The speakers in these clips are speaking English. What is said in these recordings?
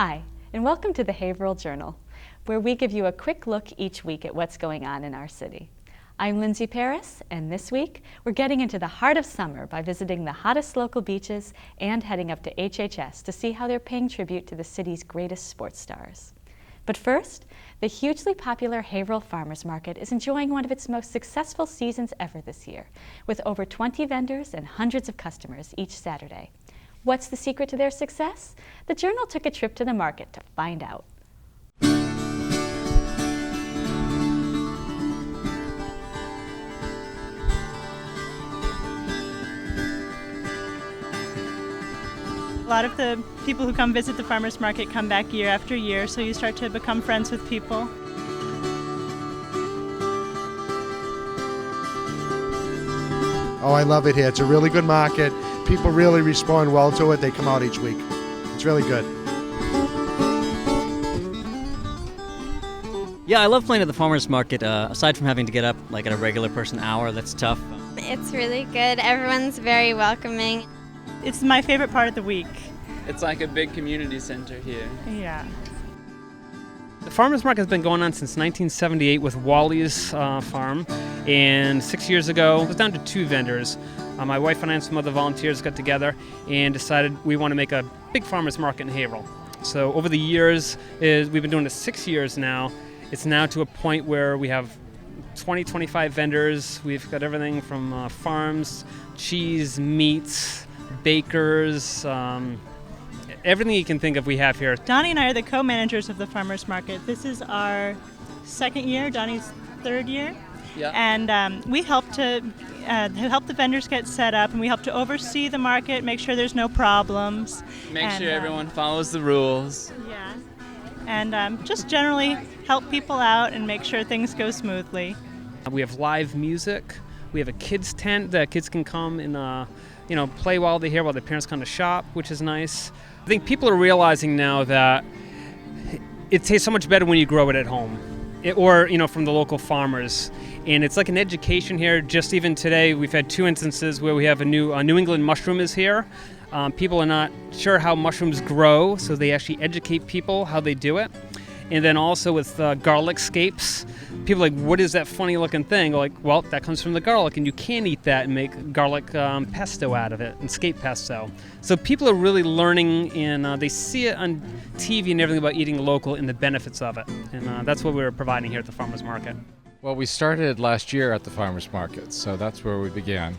Hi, and welcome to the Haverhill Journal, where we give you a quick look each week at what's going on in our city. I'm Lindsay Paris, and this week we're getting into the heart of summer by visiting the hottest local beaches and heading up to HHS to see how they're paying tribute to the city's greatest sports stars. But first, the hugely popular Haverhill Farmers Market is enjoying one of its most successful seasons ever this year, with over 20 vendors and hundreds of customers each Saturday. What's the secret to their success? The Journal took a trip to the market to find out. A lot of the people who come visit the farmers market come back year after year, so you start to become friends with people. Oh, I love it here. It's a really good market. People really respond well to it. They come out each week. It's really good. Yeah, I love playing at the farmers market. Aside from having to get up like at a regular person hour, that's tough. It's really good. Everyone's very welcoming. It's my favorite part of the week. It's like a big community center here. Yeah. The farmers market has been going on since 1978 with Wally's farm, and 6 years ago it was down to 2 vendors. My wife and I and some other volunteers got together and decided we want to make a big farmers market in Haverhill. So over the years, we've been doing it 6 years now. It's now to a point where we have 25 vendors. We've got everything from farms, cheese, meats, bakers, everything you can think of we have here. Donnie and I are the co-managers of the farmers market. This is our second year, Donnie's third year. Yeah. And we help to help the vendors get set up, and we help to oversee the market, make sure there's no problems. Make sure everyone follows the rules. Yeah. And just generally help people out and make sure things go smoothly. We have live music. We have a kids tent that kids can come and play while they're here, while their parents come to shop, which is nice. I think people are realizing now that it tastes so much better when you grow it at home, or from the local farmers. And it's like an education here. Just even today, we've had 2 instances where we have a New England mushroom is here. People are not sure how mushrooms grow, so they actually educate people how they do it. And then also with garlic scapes, people are like, what is that funny looking thing? Like, well, that comes from the garlic, and you can eat that and make garlic pesto out of it, and scape pesto. So people are really learning, and they see it on TV and everything about eating local and the benefits of it. And that's what we're providing here at the farmers market. Well, we started last year at the farmers market, so that's where we began.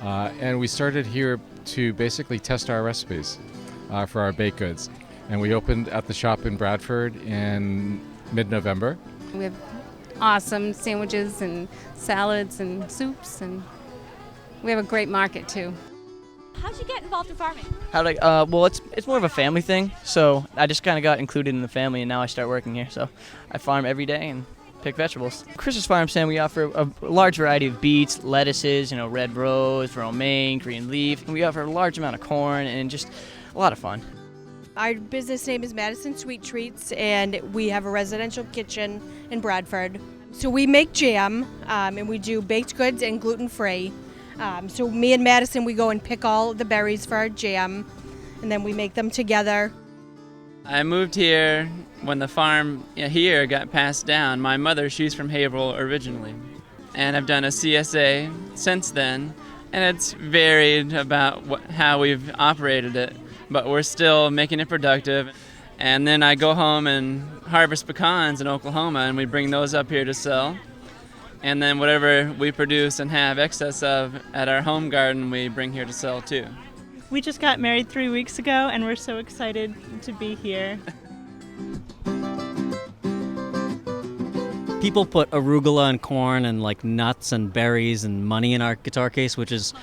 And we started here to basically test our recipes for our baked goods. And we opened at the shop in Bradford in mid-November. We have awesome sandwiches and salads and soups, and we have a great market too. How'd you get involved in farming? Well, it's more of a family thing, so I just kind of got included in the family, and now I start working here. So I farm every day and pick vegetables. Christmas Farm Stand, we offer a large variety of beets, lettuces, red rose, romaine, green leaf, and we offer a large amount of corn and just a lot of fun. Our business name is Madison Sweet Treats, and we have a residential kitchen in Bradford. So we make jam, and we do baked goods and gluten-free. So me and Madison, we go and pick all the berries for our jam, and then we make them together. I moved here when the farm here got passed down. My mother, she's from Haverhill originally. And I've done a CSA since then, and it's varied about how we've operated it. But we're still making it productive. And then I go home and harvest pecans in Oklahoma, and we bring those up here to sell. And then whatever we produce and have excess of at our home garden, we bring here to sell too. We just got married 3 weeks ago, and we're so excited to be here. People put arugula and corn and like nuts and berries and money in our guitar case, which is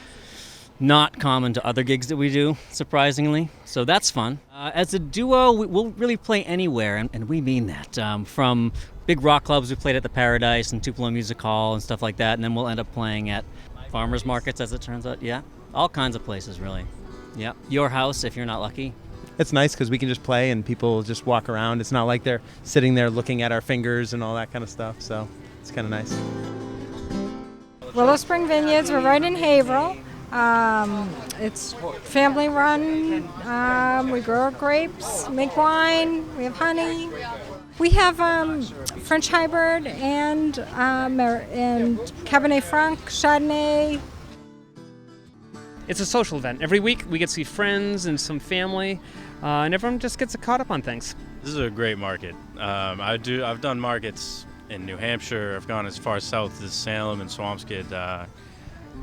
not common to other gigs that we do, surprisingly. So that's fun. As a duo, we'll really play anywhere, and we mean that. From big rock clubs, we played at the Paradise and Tupelo Music Hall and stuff like that, and then we'll end up playing at farmers markets, as it turns out. Yeah, all kinds of places, really. Yeah, your house if you're not lucky. It's nice because we can just play and people just walk around. It's not like they're sitting there looking at our fingers and all that kind of stuff, so it's kind of nice. Willow Spring Vineyards, we're right in Haverhill. It's family run. We grow grapes, make wine. We have honey. We have French hybrid and Cabernet Franc, Chardonnay. It's a social event. Every week we get to see friends and some family, and everyone just gets caught up on things. This is a great market. I've done markets in New Hampshire. I've gone as far south as Salem and Swampscott.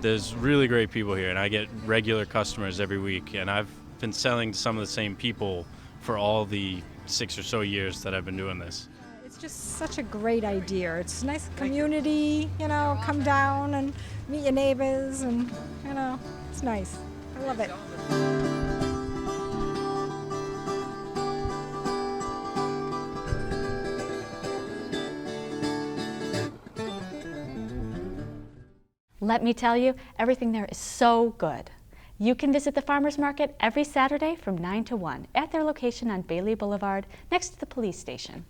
There's really great people here, and I get regular customers every week. And I've been selling to some of the same people for all the 6 or so years that I've been doing this. It's just such a great idea. It's a nice community, come down and meet your neighbors, and, it's nice. I love it. Let me tell you, everything there is so good. You can visit the farmers market every Saturday from 9 to 1 at their location on Bailey Boulevard next to the police station.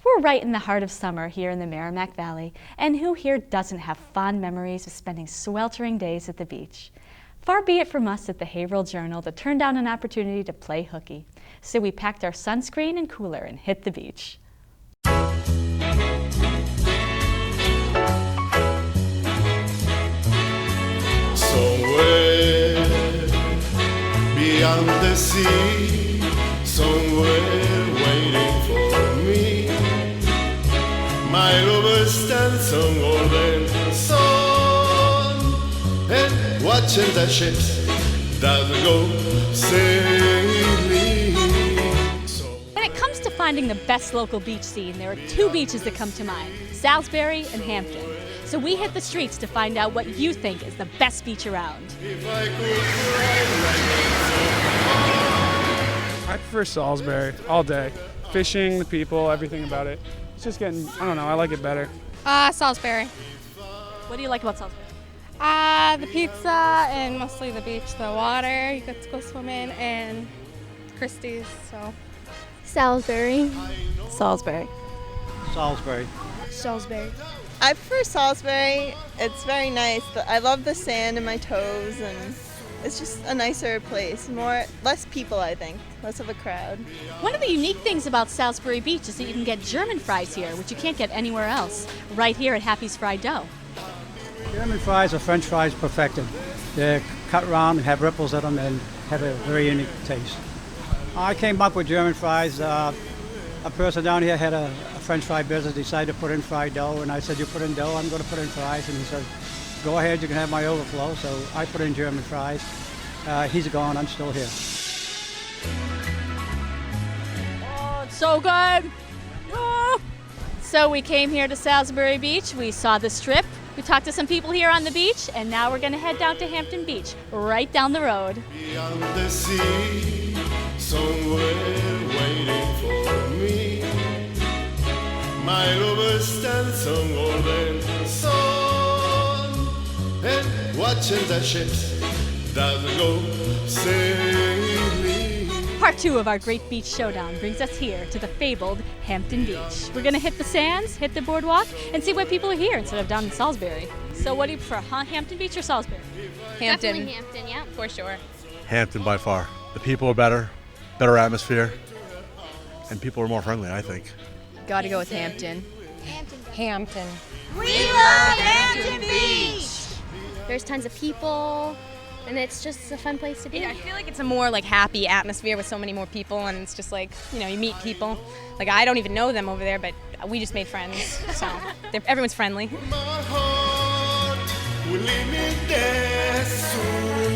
We're right in the heart of summer here in the Merrimack Valley, and who here doesn't have fond memories of spending sweltering days at the beach? Far be it from us at the Haverhill Journal to turn down an opportunity to play hooky. So we packed our sunscreen and cooler and hit the beach. Somewhere beyond the sea, somewhere waiting for me, my lover stands on golden sun and watching the ships that go sailing. When it comes to finding the best local beach scene, there are two beaches that come to mind, Salisbury and Hampton. So we hit the streets to find out what you think is the best beach around. I prefer Salisbury all day. Fishing, the people, everything about it. It's just getting, I don't know, I like it better. Salisbury. What do you like about Salisbury? The pizza and mostly the beach, the water. You get to go swimming and Christie's, so. Salisbury. Salisbury. Salisbury. Salisbury. I prefer Salisbury. It's very nice. I love the sand in my toes, and it's just a nicer place. Less people, I think. Less of a crowd. One of the unique things about Salisbury Beach is that you can get German fries here, which you can't get anywhere else, right here at Happy's Fried Dough. German fries or French fries perfected. They're cut round and have ripples in them and have a very unique taste. I came up with German fries. A person down here had a French fry business, decided to put in fried dough, and I said, you put in dough, I'm going to put in fries, and he said, go ahead, you can have my overflow. So I put in German fries. He's gone, I'm still here. Oh, it's so good. Oh. So we came here to Salisbury Beach, we saw the strip, we talked to some people here on the beach, and now we're going to head down to Hampton Beach, right down the road. Beyond the sea, somewhere waiting for me, my lover stands on golden sun and watching the ships that go sailing. Part 2 of our Great Beach Showdown brings us here to the fabled Hampton Beach. We're going to hit the sands, hit the boardwalk, and see why people are here instead of down in Salisbury. So what do you prefer, Hampton Beach or Salisbury? Hampton. Definitely Hampton, yeah, for sure. Hampton by far. The people are better atmosphere, and people are more friendly, I think. Gotta go with Hampton. Hampton. We love Hampton Beach! There's tons of people, and it's just a fun place to be. I feel like it's a more happy atmosphere with so many more people, and it's just you meet people. I don't even know them over there, but we just made friends, so everyone's friendly. My heart will lead me there, soon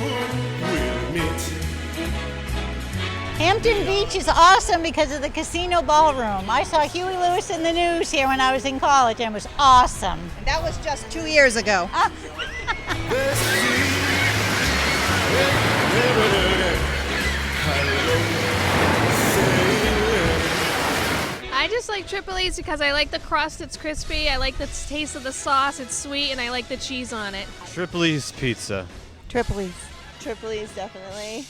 we'll meet. Hampton Beach is awesome because of the casino ballroom. I saw Huey Lewis in the news here when I was in college, and it was awesome. That was just 2 years ago. I just like Triple E's because I like the crust, it's crispy, I like the taste of the sauce, it's sweet, and I like the cheese on it. Triple E's Pizza. Triple E's. Triple E's, definitely.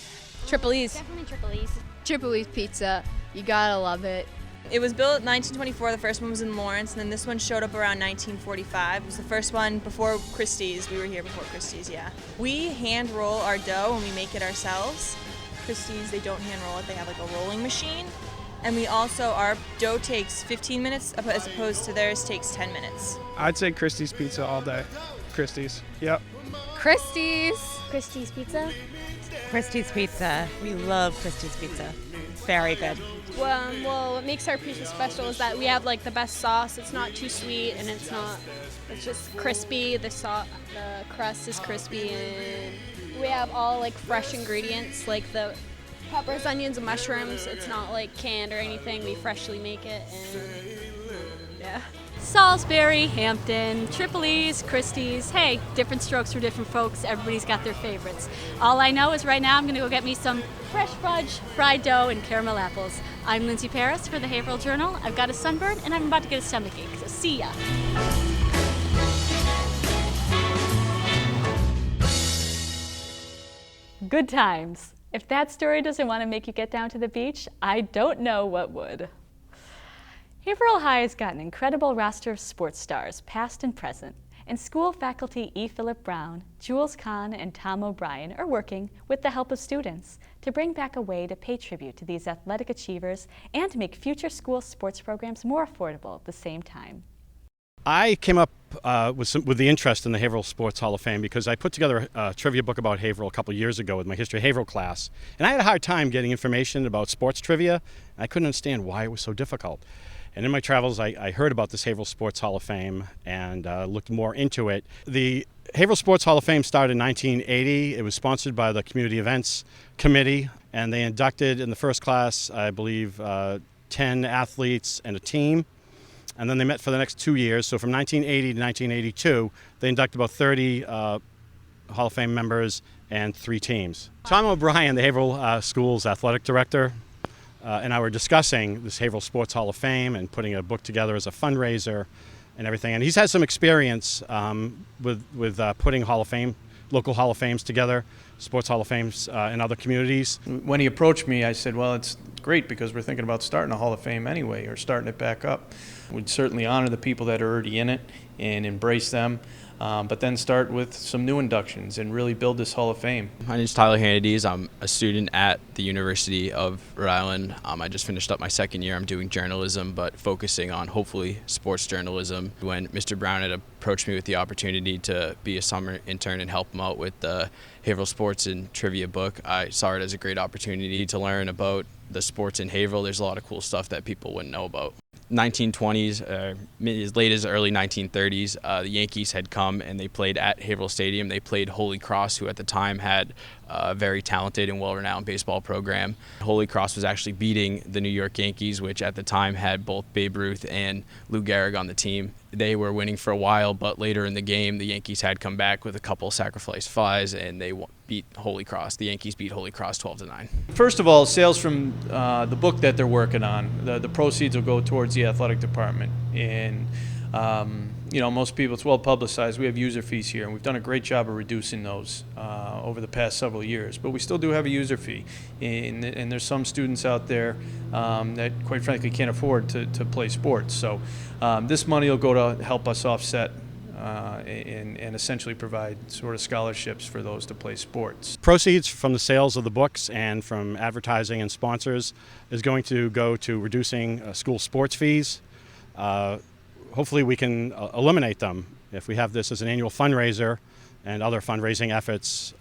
Triple E's. Definitely Triple E's. Triple E's pizza. You gotta love it. It was built in 1924. The first one was in Lawrence, and then this one showed up around 1945. It was the first one before Christie's. We were here before Christie's, yeah. We hand roll our dough and we make it ourselves. Christie's, they don't hand roll it. They have like a rolling machine. And we also, our dough takes 15 minutes as opposed to theirs takes 10 minutes. I'd say Christie's Pizza all day. Christie's, yep. Christie's. Christie's Pizza. Christie's Pizza. We love Christie's Pizza. Very good. Well, what makes our pizza special is that we have like the best sauce. It's not too sweet and it's just crispy. The crust is crispy, and we have all like fresh ingredients like the peppers, onions, and mushrooms. It's not like canned or anything. We freshly make it, and yeah. Salisbury, Hampton, Tripoli's, Christie's. Hey, different strokes for different folks. Everybody's got their favorites. All I know is right now I'm going to go get me some fresh fudge, fried dough, and caramel apples. I'm Lindsay Paris for the Haverhill Journal. I've got a sunburn and I'm about to get a stomachache, so see ya. Good times. If that story doesn't want to make you get down to the beach, I don't know what would. Haverhill High has got an incredible roster of sports stars, past and present, and school faculty E. Philip Brown, Jules Kahn, and Tom O'Brien are working, with the help of students, to bring back a way to pay tribute to these athletic achievers and to make future school sports programs more affordable at the same time. I came up with the interest in the Haverhill Sports Hall of Fame because I put together a trivia book about Haverhill a couple years ago with my History of Haverhill class, and I had a hard time getting information about sports trivia. I couldn't understand why it was so difficult. And in my travels, I heard about this Haverhill Sports Hall of Fame and looked more into it. The Haverhill Sports Hall of Fame started in 1980. It was sponsored by the Community Events Committee, and they inducted in the first class, I believe, 10 athletes and a team. And then they met for the next 2 years. So from 1980 to 1982, they inducted about 30 Hall of Fame members and 3 teams. Tom O'Brien, the Haverhill School's athletic director, and I were discussing this Haverhill Sports Hall of Fame and putting a book together as a fundraiser and everything. And he's had some experience with putting Hall of Fame, local Hall of Fames together, Sports Hall of Fames in other communities. When he approached me, I said, well, it's great because we're thinking about starting a Hall of Fame anyway, or starting it back up. We'd certainly honor the people that are already in it and embrace them. But then start with some new inductions and really build this Hall of Fame. My name is Tyler Hannity. I'm a student at the University of Rhode Island. I just finished up my second year. I'm doing journalism, but focusing on hopefully sports journalism. When Mr. Brown had approached me with the opportunity to be a summer intern and help him out with the Haverhill Sports and Trivia book, I saw it as a great opportunity to learn about the sports in Haverhill. There's a lot of cool stuff that people wouldn't know about. 1920s, as late as early 1930s, the Yankees had come and they played at Haverhill Stadium. They played Holy Cross, who at the time had a very talented and well-renowned baseball program. Holy Cross was actually beating the New York Yankees, which at the time had both Babe Ruth and Lou Gehrig on the team. They were winning for a while, but later in the game, the Yankees had come back with a couple sacrifice flies, and they beat Holy Cross. The Yankees beat Holy Cross 12-9. First of all, sales from the book that they're working on, the proceeds will go towards the athletic department. And you know, most people, it's well publicized. We have user fees here, and we've done a great job of reducing those over the past several years. But we still do have a user fee, and there's some students out there that, quite frankly, can't afford to play sports. So this money will go to help us offset and essentially provide sort of scholarships for those to play sports. Proceeds from the sales of the books and from advertising and sponsors is going to go to reducing school sports fees. Hopefully we can eliminate them. If we have this as an annual fundraiser and other fundraising efforts,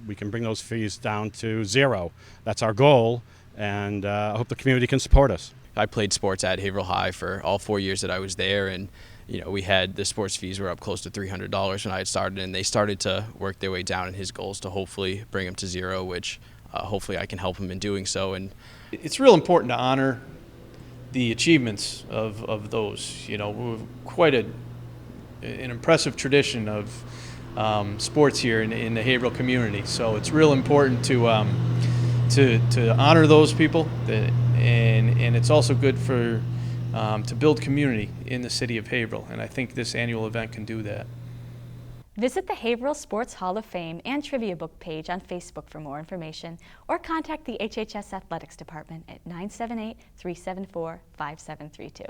we can bring those fees down to 0. That's our goal, and I hope the community can support us. I played sports at Haverhill High for all 4 years that I was there, and you know, we had the sports fees were up close to $300 when I had started, and they started to work their way down in his goals to hopefully bring them to 0, which hopefully I can help him in doing so. And it's real important to honor the achievements of those. You know, we're quite an impressive tradition of sports here in the Haverhill community. So it's real important to honor those people, and it's also good for to build community in the city of Haverhill, and I think this annual event can do that. Visit the Haverhill Sports Hall of Fame and Trivia Book page on Facebook for more information, or contact the HHS Athletics Department at 978-374-5732.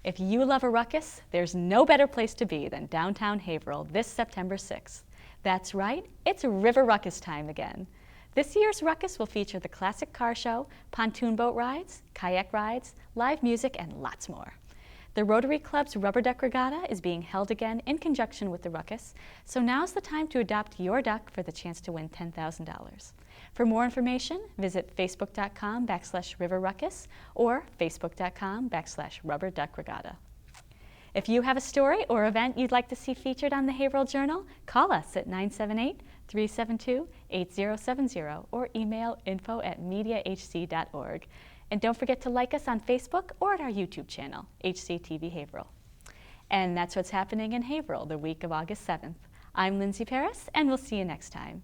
If you love a ruckus, there's no better place to be than downtown Haverhill this September 6th. That's right, it's River Ruckus time again. This year's Ruckus will feature the classic car show, pontoon boat rides, kayak rides, live music, and lots more. The Rotary Club's Rubber Duck Regatta is being held again in conjunction with the Ruckus, so now's the time to adopt your duck for the chance to win $10,000. For more information, visit facebook.com/riverruckus or facebook.com/rubberduckregatta. If you have a story or event you'd like to see featured on the Haverhill Journal, call us at 978-372-8070 or email info@mediahc.org. And don't forget to like us on Facebook or at our YouTube channel, HCTV Haverhill. And that's what's happening in Haverhill the week of August 7th. I'm Lindsay Paris, and we'll see you next time.